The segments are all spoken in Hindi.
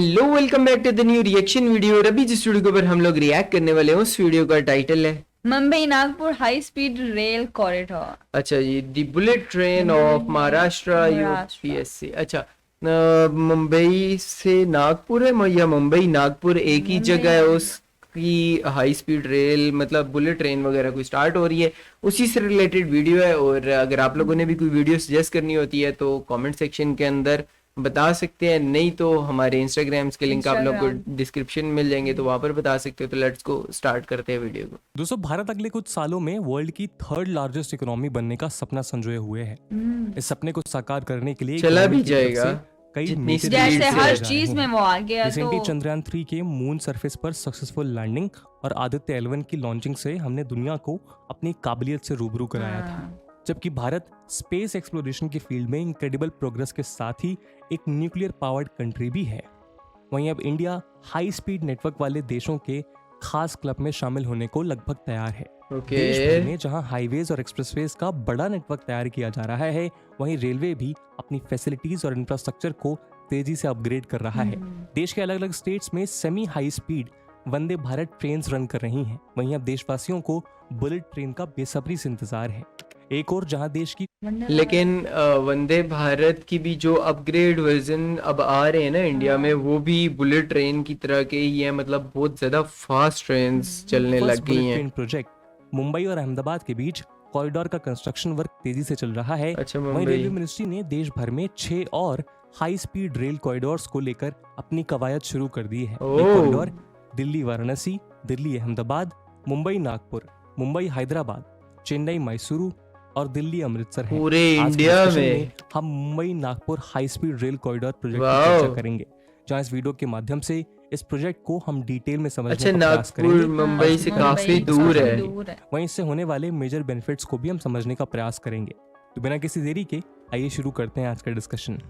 Hello welcome back to the new reaction video. और अभी जिस वीडियो के ऊपर हम लोग रिएक्ट करने वाले हैं उस वीडियो का टाइटल है Mumbai Nagpur high speed rail corridor. अच्छा ये the bullet train of Maharashtra UPSC. अच्छा मुंबई से नागपुर है या मुंबई नागपुर एक ही जगह है उसकी हाई स्पीड रेल मतलब बुलेट ट्रेन वगैरह कोई स्टार्ट हो रही है, उसी से रिलेटेड वीडियो है। और अगर आप लोगों ने भी कोई वीडियो सजेस्ट करनी होती है तो कमेंट सेक्शन के अंदर बता सकते हैं, नहीं तो हमारे इंस्टाग्राम्स के लिंक आप लोग को डिस्क्रिप्शन में मिल जाएंगे तो वहां पर बता सकते हो। तो लेट्स गो स्टार्ट करते हैं वीडियो को। दोस्तों, भारत अगले कुछ सालों में वर्ल्ड की थर्ड लार्जेस्ट इकोनॉमी बनने का सपना संजोए हुए है। इस सपने को साकार करने के लिए चला भी जाएगा कई जैसे हर चीज में वो आ गया। रिसेंटली चंद्रयान 3 के मून सरफेस पर सक्सेसफुल लैंडिंग और आदित्य 11 की लॉन्चिंग से हमने दुनिया को अपनी काबिलियत से रूबरू कराया था। जबकि भारत स्पेस एक्सप्लोरेशन की फील्ड में इनक्रेडिबल प्रोग्रेस के साथ ही एक न्यूक्लियर पावर्ड कंट्री भी है, वहीं अब इंडिया हाई स्पीड नेटवर्क वाले देशों के खास क्लब में शामिल होने को लगभग तैयार है। देश भर में जहां हाईवेज और एक्सप्रेसवेज का बड़ा नेटवर्क तैयार किया जा रहा है, वहीं रेलवे भी अपनी फैसिलिटीज और इंफ्रास्ट्रक्चर को तेजी से अपग्रेड कर रहा है। देश के अलग अलग स्टेट्स में semi high speed Vande Bharat train run कर रही हैं। वहीं अब देशवासियों को बुलेट ट्रेन का बेसब्री से इंतजार है। एक और जहां देश की लेकिन वंदे भारत की भी जो अपग्रेड वर्जन अब आ रहे हैं ना इंडिया में, वो भी बुलेट ट्रेन की तरह के ही है, मतलब बहुत ज्यादा फास्ट ट्रेन चलने लग गई हैं। प्रोजेक्ट मुंबई और अहमदाबाद के बीच कॉरिडोर का कंस्ट्रक्शन वर्क तेजी से चल रहा है। अच्छा, वहीं रेलवे मिनिस्ट्री ने देश भर में 6 और हाई स्पीड रेल कॉरिडोर्स को लेकर अपनी कवायद शुरू कर दी है। ये कॉरिडोर दिल्ली वाराणसी, दिल्ली अहमदाबाद, मुंबई नागपुर, मुंबई हैदराबाद, चेन्नई मैसूरू और दिल्ली अमृतसर है। पूरे इंडिया में हम Mumbai Nagpur high speed rail corridor project की चर्चा करेंगे, जहां इस वीडियो के माध्यम से इस प्रोजेक्ट को हम डिटेल में समझने का प्रयास करेंगे। नागपुर मुंबई से काफी दूर है, वहीं इससे होने वाले मेजर बेनिफिट्स को भी हम समझने का प्रयास करेंगे। तो बिना किसी देरी के आइए शुरू करते हैं आज का डिस्कशन।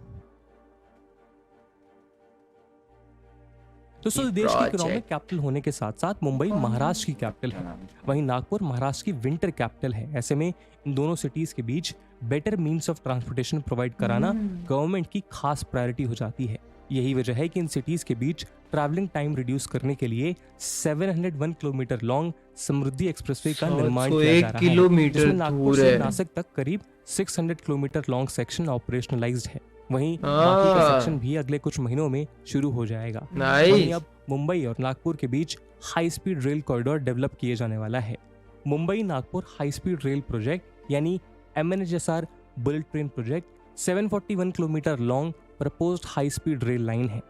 तो देश की इकोनॉमिक कैपिटल होने के साथ साथ मुंबई महाराष्ट्र की कैपिटल है, वहीं नागपुर महाराष्ट्र की विंटर कैपिटल है। ऐसे में इन दोनों सिटीज के बीच better means of transportation provide कराना गवर्नमेंट की खास प्रायोरिटी हो जाती है। यही वजह है कि इन सिटीज के बीच ट्रैवलिंग टाइम रिड्यूस करने के लिए 701 किलोमीटर लॉन्ग समृद्धि एक्सप्रेसवे का निर्माण किया जा रहा है, जिसमें नागपुर से नासिक तक करीब 600 किलोमीटर लॉन्ग सेक्शन ऑपरेशनलाइज्ड है। वहीं बाकी का सेक्शन भी अगले कुछ महीनों में शुरू हो जाएगा। वहीं अब मुंबई और नागपुर के बीच high speed rail corridor develop किए जाने वाला है। Mumbai Nagpur high speed rail project यानी MNHSR bullet train project 741 kilometre long proposed high speed rail line है।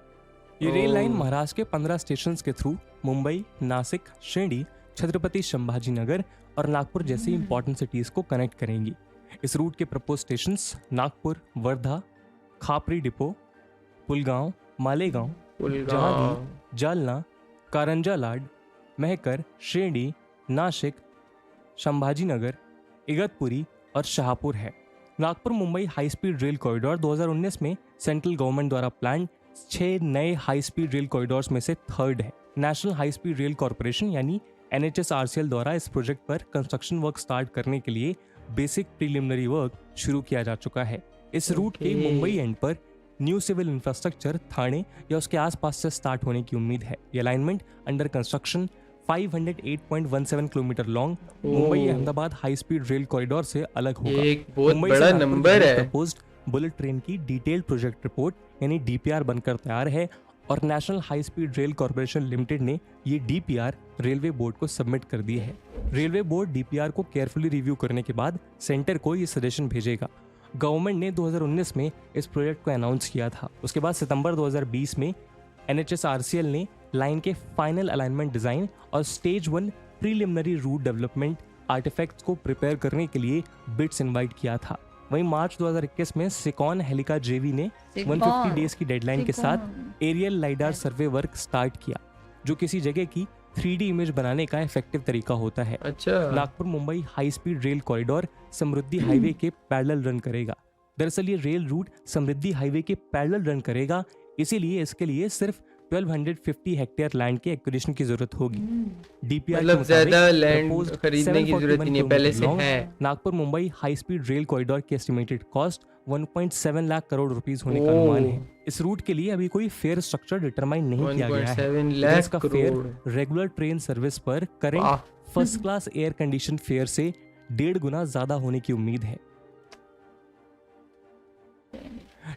ये रेल लाइन महाराष्ट्र के 15 स्टेशन के थ्रू मुंबई, नासिक, शिरडी, छत्रपति संभाजी नगर और नागपुर जैसी इंपॉर्टेंट सिटीज को कनेक्ट करेंगी। इस रूट के propose station Nagpur, Wardha, Khapri depot, Pulgaon, Malegaon, Jahangir, Jalna, Karanja Lad, Mehkar, Shirdi, Nashik, Sambhajinagar, Igatpuri और शाहपुर है। Nagpur Mumbai high speed rail corridor 2019 में सेंट्रल गवर्नमेंट द्वारा प्लान 6 नए हाई स्पीड रेल कॉरिडोर्स में से थर्ड है। National high speed rail corporation यानी NHSRCL द्वारा इस प्रोजेक्ट पर कंस्ट्रक्शन वर्क स्टार्ट करने के लिए बेसिक प्रीलिमिनरी वर्क शुरू किया जा चुका है। इस रूट के मुंबई एंड पर न्यू सिविल इंफ्रास्ट्रक्चर थाने या उसके आसपास से स्टार्ट होने की उम्मीद है। ये alignment under construction 508.17 kilometre long Mumbai Ahmedabad high speed rail corridor से अलग होगा। एक बहुत बड़ा नंबर है। प्रपोज्ड बुलेट ट्रेन की डिटेल्ड प्रोजेक्ट रिपोर्ट यानी DPR बनकर तैयार है और national high speed rail corporation limited ने ये DPR रेलवे बोर्ड को सबमिट कर दी है। रेलवे बोर्ड DPR को केयरफुली रिव्यू करने के बाद सेंटर को ये सजेशन भेजेगा। गवर्नमेंट ने 2019 में इस प्रोजेक्ट को अनाउंस किया था। उसके बाद सितंबर 2020 में NHSRCL ने लाइन के फाइनल अलाइनमेंट डिजाइन और stage 1 preliminary route development artifacts को प्रिपेयर करने के लिए बिड्स इनवाइट किया था। वहीं मार्च 2021 में सिकॉन हेलिका JV ने 150 डेज की डेडलाइन के साथ एरियल लाइडार सर्वे वर्क स्टार्ट किया, जो किसी जगह की 3D इमेज बनाने का इफेक्टिव तरीका होता है। अच्छा। Nagpur Mumbai high speed rail corridor Samruddhi highway के पैरेलल रन करेगा। दरअसल ये रेल रूट समृद्धि हाईवे के पैरेलल रन करेगा, इसीलिए इसके लिए सिर्फ 1250 हेक्टेयर लैंड के एक्विजिशन की जरूरत होगी। डीपीआर मतलब ज्यादा लैंड खरीदने की जरूरत नहीं है, पहले से है। Nagpur Mumbai high speed rail corridor की estimated cost 1.7 lakh crore rupees होने का अनुमान है। इस रूट के लिए अभी कोई फेयर स्ट्रक्चर डिटरमाइन नहीं किया गया है। 1.7 लाख इसका fare crore. Regular train service पर current first class air condition fare से 1.5 गुना ज्यादा होने की उम्मीद है।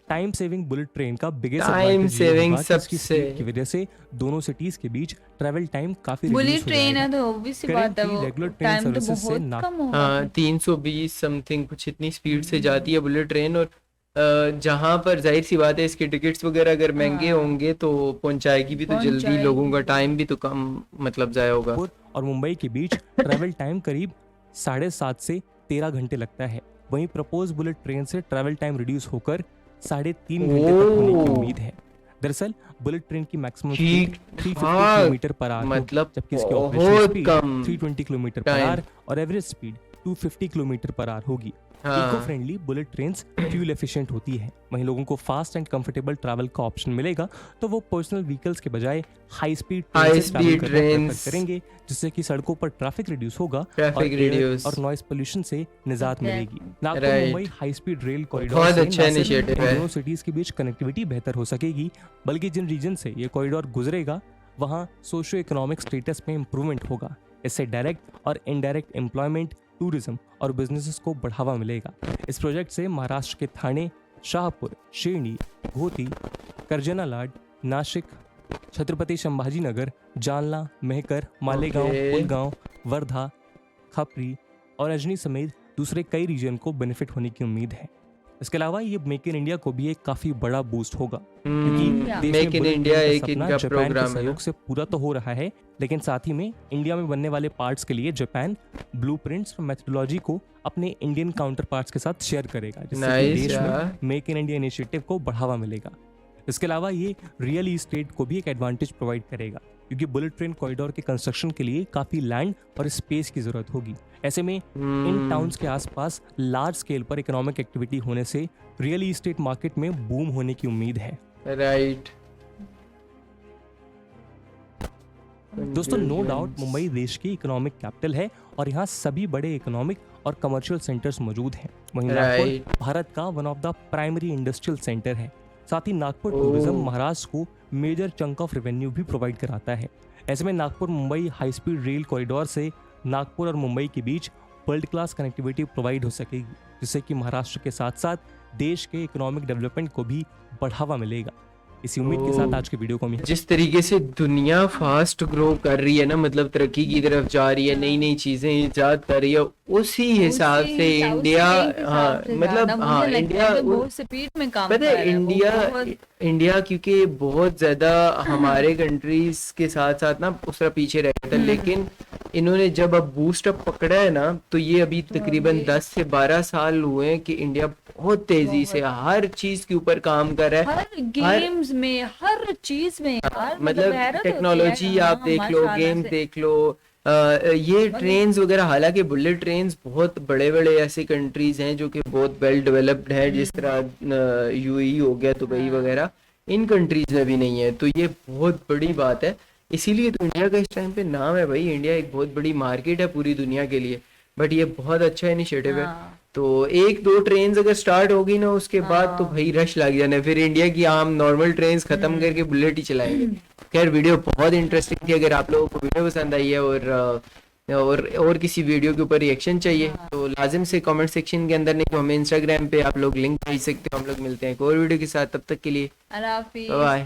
टाइम सेविंग बुलेट ट्रेन का बिगेस्ट टाइम सेविंग सबसे की वजह से दोनों सिटीज के बीच ट्रैवल टाइम काफी बुलेट ट्रेन है तो obvious सी बात है, वो रेगुलर ट्रेन टाइम तो सर्विसेज से बहुत कम होगा। हाँ 320 समथिंग कुछ इतनी स्पीड से जाती है बुलेट ट्रेन। और जहाँ पर जाहिर सी बात है इसके टिकट्स वगैरह अगर महंगे होंगे तो पहुंचाएगी भी तो जल्दी, लोगों का टाइम भी तो कम मतलब जाया होगा। और मुंबई के बीच ट्रैवल टाइम करीब 7.5 से 13 घंटे लगता है। वहीं प्रपोज बुलेट ट्रेन से ट्रैवल टाइम रिड्यूस होकर 3.5 घंटे तक होने की उम्मीद है। दरअसल बुलेट ट्रेन की maximum speed 350 kilometre per hour मतलब जबकि इसकी ऑपरेशन बहुत स्पीड कम 320 किलोमीटर पर आवर और average speed 250 kilometre per hour होगी। Eco friendly bullet trains fuel efficient होती है। वहीं लोगों को फास्ट एंड कंफर्टेबल ट्रैवल का ऑप्शन मिलेगा तो वो पर्सनल व्हीकल्स के बजाय हाई स्पीड ट्रेन करेंगे, जिससे कि सड़कों पर ट्रैफिक रिड्यूस होगा और नॉइस पोल्यूशन से निजात मिलेगी। Nagpur Mumbai high speed rail corridor से अच्छा इनिशिएटिव है। दोनों सिटीज के बीच कनेक्टिविटी बेहतर हो सकेगी, बल्कि जिन रीजन से ये कॉरिडोर गुजरेगा वहाँ सोशियो इकोनॉमिक स्टेटस में इंप्रूवमेंट होगा। इससे डायरेक्ट और इनडायरेक्ट एम्प्लॉयमेंट, टूरिज्म और बिजनेसेस को बढ़ावा मिलेगा। इस प्रोजेक्ट से महाराष्ट्र के ठाणे, शाहपुर, शेरनी, घोती, करजनालाड, नाशिक, छत्रपति संभाजीनगर, जालना, मेहकर, मालेगांव, पुलगांव, वर्धा, खपरी और अजनी समेत दूसरे कई रीजन को बेनिफिट होने की उम्मीद है। इसके अलावा ये मेक इन इंडिया को भी एक काफी बड़ा बूस्ट होगा, क्योंकि मेक इन इंडिया एक इनका प्रोग्राम सहयोग से पूरा तो हो रहा है, लेकिन साथ ही में इंडिया में बनने वाले पार्ट्स के लिए जापान ब्लूप्रिंट्स और मेथोडोलॉजी को अपने इंडियन काउंटर पार्ट्स के साथ शेयर करेगा, जिससे कि देश में मेक इन इंडिया इनिशिएटिव को बढ़ावा मिलेगा। इसके अलावा ये रियल इस्टेट को भी एक एडवांटेज प्रोवाइड करेगा, क्योंकि बुलेट ट्रेन कॉरिडोर के कंस्ट्रक्शन के लिए काफी लैंड और स्पेस की जरूरत होगी। ऐसे में इन टाउन्स के आसपास लार्ज स्केल पर इकोनॉमिक एक्टिविटी होने से रियल इस्टेट मार्केट में बूम होने की उम्मीद है। राइट दोस्तों, नो डाउट मुंबई देश की इकोनॉमिक कैपिटल है और यहाँ सभी बड़े इकोनॉमिक और कमर्शियल सेंटर्स मौजूद हैं। वहीं नागपुर भारत का one of the primary industrial centre है। साथ ही नागपुर टूरिज्म महाराष्ट्र को मेजर चंक ऑफ रेवेन्यू भी प्रोवाइड कराता है। ऐसे में Nagpur Mumbai high speed rail corridor से नागपुर और मुंबई के बीच वर्ल्ड क्लास कनेक्टिविटी प्रोवाइड हो सकेगी, जिससे कि महाराष्ट्र के साथ साथ देश के इकोनॉमिक डेवलपमेंट को भी बढ़ावा मिलेगा। इसी उम्मीद के साथ आज के वीडियो को जिस तरीके से दुनिया फास्ट ग्रो कर रही है ना, मतलब तरक्की की तरफ जा रही है, नई नई चीजें इजाद कर रही है, उसी हिसाब से इंडिया मतलब इंडिया बहुत स्पीड में काम पता है। इंडिया क्योंकि बहुत ज्यादा हमारे कंट्रीज के साथ साथ ना उस तरह पीछे रहता था, लेकिन इन्होंने जब अब बूस्ट अप पकड़ा है ना, तो ये अभी तकरीबन 10 से 12 साल हुए हैं कि इंडिया बहुत तेजी से हर चीज के ऊपर काम कर रहा है, हर गेम्स में, हर चीज में यार, मतलब टेक्नोलॉजी आप देख लो, गेम्स देख लो, ये ट्रेन्स वगैरह। हालांकि बुलेट ट्रेन्स बहुत बड़े बड़े ऐसे कंट्रीज हैं जो कि बहुत वेल डेवलप्ड है, जिस तरह यूएई हो गया, दुबई वगैरह, इन कंट्रीज में भी नहीं है। तो ये बहुत बड़ी बात है, इसीलिए तो इंडिया का इस टाइम पे नाम है भाई। इंडिया एक बहुत बड़ी मार्केट है पूरी दुनिया के लिए, बट ये बहुत अच्छा इनिशिएटिव है। तो 1-2 ट्रेन अगर स्टार्ट होगी ना, उसके बाद तो भाई रश लग जाना है, फिर इंडिया की आम नॉर्मल ट्रेन खत्म करके बुलेट ही चलाएंगे। खैर, वीडियो बहुत इंटरेस्टिंग थी। अगर आप लोगों को वीडियो पसंद आई है और किसी वीडियो के ऊपर रिएक्शन चाहिए तो लाजिम से कमेंट सेक्शन के अंदर, नहीं तो हमें इंस्टाग्राम पे आप लोग लिंक भेज सकते हो। हम लोग मिलते हैं एक और वीडियो के साथ, तब तक के लिए अल्लाह हाफिज़, बाय।